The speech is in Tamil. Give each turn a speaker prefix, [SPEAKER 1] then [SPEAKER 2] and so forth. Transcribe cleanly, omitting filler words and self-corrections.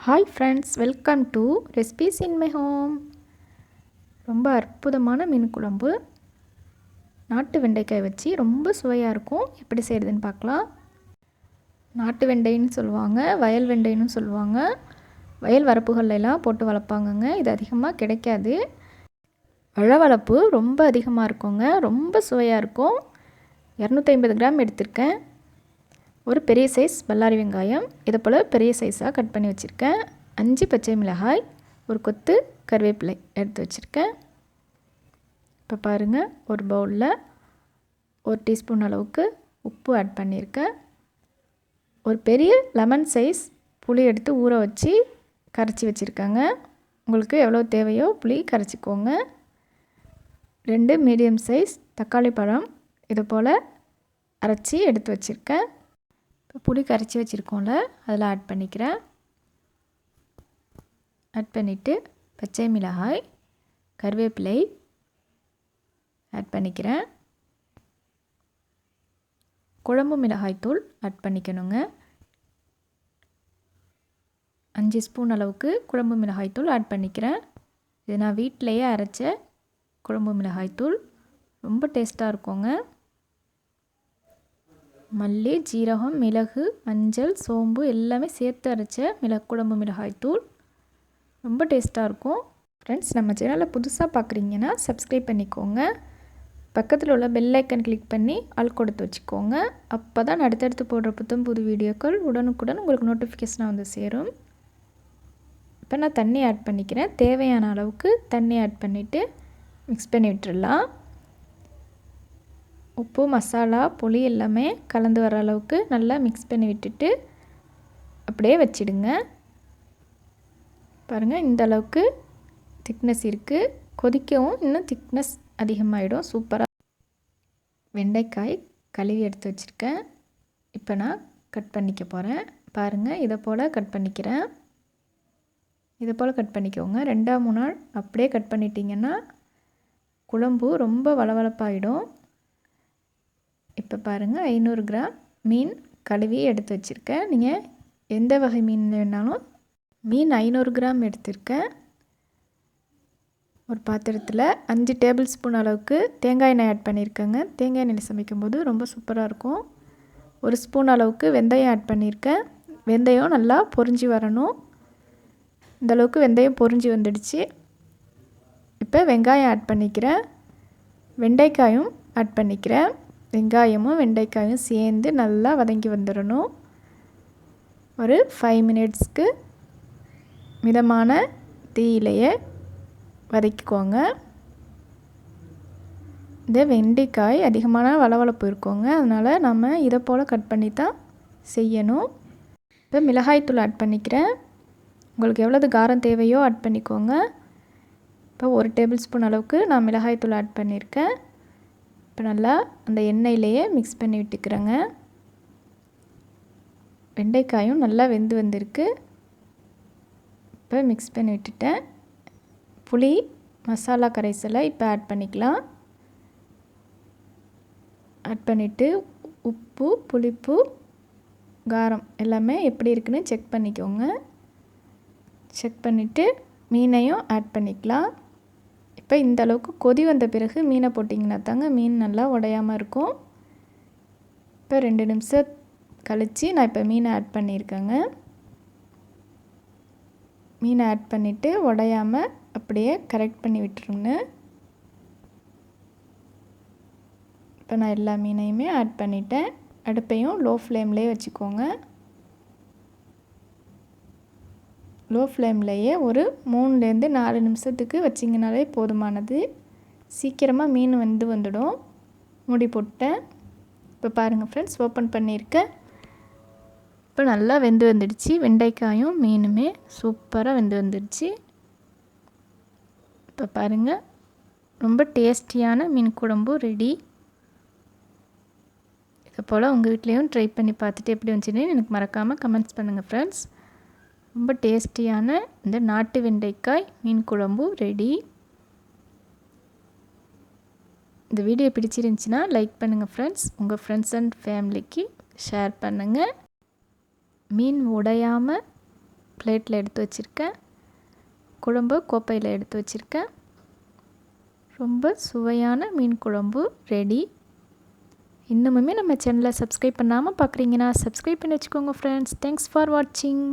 [SPEAKER 1] Hi friends, welcome to recipes in my home. ரொம்ப அற்புதமான மீன் குழம்பு நாட்டு வெண்டைக்காய் வச்சு ரொம்ப சுவையாக இருக்கும். எப்படி செய்கிறதுன்னு பார்க்கலாம். நாட்டு வெண்டைன்னு சொல்லுவாங்க, வயல் வெண்டைன்னு சொல்லுவாங்க. வயல் வரப்புகள்லாம் போட்டு வளர்ப்பாங்கங்க. இது அதிகமாக கிடைக்காது. வளவளப்பு ரொம்ப அதிகமாக இருக்குங்க. ரொம்ப சுவையாக இருக்கும். 250 கிராம் எடுத்திருக்கேன். ஒரு பெரிய சைஸ் பல்லாரி வெங்காயம் இதை போல் பெரிய சைஸாக கட் பண்ணி வச்சுருக்கேன். 5 பச்சை மிளகாய், ஒரு கொத்து கருவேப்பிலை எடுத்து வச்சுருக்கேன். இப்போ பாருங்கள், ஒரு பவுலில் 1 டீஸ்பூன் அளவுக்கு உப்பு ஆட் பண்ணியிருக்கேன். ஒரு பெரிய லெமன் சைஸ் புளி எடுத்து ஊற வச்சு கரைச்சி வச்சுருக்காங்க. உங்களுக்கு எவ்வளோ தேவையோ புளி கரைச்சிக்கோங்க. 2 மீடியம் சைஸ் தக்காளி பழம் இது போல் அரைச்சி எடுத்து வச்சுருக்கேன். புளி கரைச்சி வச்சுருக்கோம்ல, அதில் ஆட் பண்ணிக்கிறேன். ஆட் பண்ணிவிட்டு பச்சை மிளகாய், கருவேப்பிலை ஆட் பண்ணிக்கிறேன். குழம்பு மிளகாய் தூள் ஆட் பண்ணிக்கணுங்க. 5 ஸ்பூன் அளவுக்கு குழம்பு மிளகாய் தூள் ஆட் பண்ணிக்கிறேன். இது நான் வீட்டிலையே அரைச்ச குழம்பு மிளகாய் தூள். ரொம்ப டேஸ்ட்டாக இருக்குங்க. மல்லி, ஜீரகம், மிளகு, மஞ்சள், சோம்பு எல்லாமே சேர்த்து அரைச்ச குழம்பு மிளகாய் தூள். ரொம்ப டேஸ்ட்டாக இருக்கும். ஃப்ரெண்ட்ஸ், நம்ம சேனலை புதுசாக பார்க்குறீங்கன்னா சப்ஸ்கிரைப் பண்ணிக்கோங்க. பக்கத்தில் உள்ள பெல் ஐக்கன் கிளிக் பண்ணி ஆல் கொடுத்து வச்சுக்கோங்க. அப்போ தான் அடுத்தடுத்து போடுற புது வீடியோக்கள் உடனுக்குடன் உங்களுக்கு நோட்டிஃபிகேஷனாக வந்து சேரும். இப்போ நான் தண்ணி ஆட் பண்ணிக்கிறேன். தேவையான அளவுக்கு தண்ணி ஆட் பண்ணிவிட்டு மிக்ஸ் பண்ணி விட்டுடலாம். உப்பு, மசாலா, புளி எல்லாமே கலந்து வர அளவுக்கு நல்லா மிக்ஸ் பண்ணி விட்டுட்டு அப்படியே வச்சிடுங்க. பாருங்கள், இந்த அளவுக்கு திக்னஸ் இருக்குது. கொதிக்கவும் இன்னும் திக்னஸ் அதிகமாகிடும். சூப்பராக வெண்டைக்காய் கழுவி எடுத்து வச்சுருக்கேன். இப்போ நான் கட் பண்ணிக்க போகிறேன். பாருங்கள், இதை போல் கட் பண்ணிக்கிறேன். இதை போல் கட் பண்ணிக்கோங்க. 2-3 நாள் அப்படியே கட் பண்ணிட்டீங்கன்னா குழம்பு ரொம்ப வளவளப்பாகிடும். இப்போ பாருங்கள், 500 கிராம் மீன் கழுவி எடுத்து வச்சுருக்கேன். நீங்கள் எந்த வகை மீன் வேணாலும் மீன் 500 கிராம் எடுத்திருக்கேன். ஒரு பாத்திரத்தில் 5 டேபிள் ஸ்பூன் அளவுக்கு தேங்காய் எண்ணெய் ஆட் பண்ணியிருக்கேங்க. தேங்காய் எண்ணெய் சமைக்கும்போது ரொம்ப சூப்பராக இருக்கும். 1 ஸ்பூன் அளவுக்கு வெந்தயம் ஆட் பண்ணியிருக்கேன். வெந்தயம் நல்லா பொரிஞ்சு வரணும். இந்தளவுக்கு வெந்தயம் பொரிஞ்சு வந்துடுச்சு. இப்போ வெங்காயம் ஆட் பண்ணிக்கிறேன். வெண்டைக்காயும் ஆட் பண்ணிக்கிறேன். வெங்காயமும் வெண்டைக்காயும் சேர்ந்து நல்லா வதங்கி வந்துடணும். ஒரு 5 மினிட்ஸ்க்கு மிதமான தீயிலையே வதக்கிக்கோங்க. இந்த வெண்டைக்காய் அதிகமான வளவளப்பு இருக்குங்க. அதனால் நம்ம இதை போல் கட் பண்ணி தான் செய்யணும். இப்போ மிளகாய்த்தூள் ஆட் பண்ணிக்கிறேன். உங்களுக்கு எவ்வளவு காரம் தேவையோ ஆட் பண்ணிக்கோங்க. இப்போ 1 டேபிள் ஸ்பூன் அளவுக்கு நான் மிளகாய்த்தூள் ஆட் பண்ணியிருக்கேன். இப்போ நல்லா அந்த எண்ணெயிலேயே மிக்ஸ் பண்ணி விட்டுக்கிறேங்க. வெண்டைக்காயும் நல்லா வெந்து வந்திருக்கு. இப்போ மிக்ஸ் பண்ணி விட்டுட்டேன். புளி மசாலா கரைசலை இப்போ ஆட் பண்ணிக்கலாம். ஆட் பண்ணிவிட்டு உப்பு, புளிப்பு, காரம் எல்லாமே எப்படி இருக்குன்னு செக் பண்ணிக்கோங்க. செக் பண்ணிவிட்டு மீனையும் ஆட் பண்ணிக்கலாம். இப்போ இந்த அளவுக்கு கொதி வந்த பிறகு மீனை போட்டிங்கன்னா தாங்க மீன் நல்லா உடையாமல் இருக்கும். இப்போ 2 நிமிஷம் கழித்து நான் இப்போ மீனை ஆட் பண்ணியிருக்கேங்க. மீனை ஆட் பண்ணிவிட்டு உடையாமல் அப்படியே கரெக்ட் பண்ணி விட்டுருங்க. இப்போ நான் எல்லா மீனையுமே ஆட் பண்ணிட்டேன். அடுப்பையும் லோ ஃப்ளேம்லேயே வச்சுக்கோங்க. லோ ஃப்ளேம்லேயே ஒரு 3-4 நிமிஷத்துக்கு வச்சிங்கனாலே போதுமானது. சீக்கிரமாக மீன் வந்துடும். மூடி போட்டேன். இப்போ பாருங்கள் ஃப்ரெண்ட்ஸ், ஓப்பன் பண்ணியிருக்கேன். இப்போ நல்லா வெந்து வந்துடுச்சு. வெண்டைக்காயும் மீனுமே சூப்பராக வெந்து வந்துடுச்சு. இப்போ பாருங்கள், ரொம்ப டேஸ்டியான மீன் குழம்பு ரெடி. இதை போல் உங்கள் வீட்லேயும் ட்ரை பண்ணி பார்த்துட்டு எப்படி வந்துச்சுன்னு எனக்கு மறக்காமல் கமெண்ட்ஸ் பண்ணுங்கள் ஃப்ரெண்ட்ஸ். ரொம்ப டேஸ்டியான இந்த நாட்டு வெண்டைக்காய் மீன் குழம்பு ரெடி. இந்த வீடியோ பிடிச்சிருந்துச்சின்னா லைக் பண்ணுங்கள் ஃப்ரெண்ட்ஸ். உங்கள் ஃப்ரெண்ட்ஸ் அண்ட் ஃபேமிலிக்கு ஷேர் பண்ணுங்கள். மீன் உடையாமல் பிளேட்டில் எடுத்து வச்சுருக்கேன். குழம்பு கோப்பையில் எடுத்து வச்சுருக்கேன். ரொம்ப சுவையான மீன் குழம்பு ரெடி. இன்னுமுமே நம்ம சேனலை சப்ஸ்கிரைப் பண்ணாமல் பார்க்குறீங்கன்னா சப்ஸ்கிரைப் பண்ணி வச்சுக்கோங்க ஃப்ரெண்ட்ஸ். தேங்க்ஸ் ஃபார் வாட்சிங்.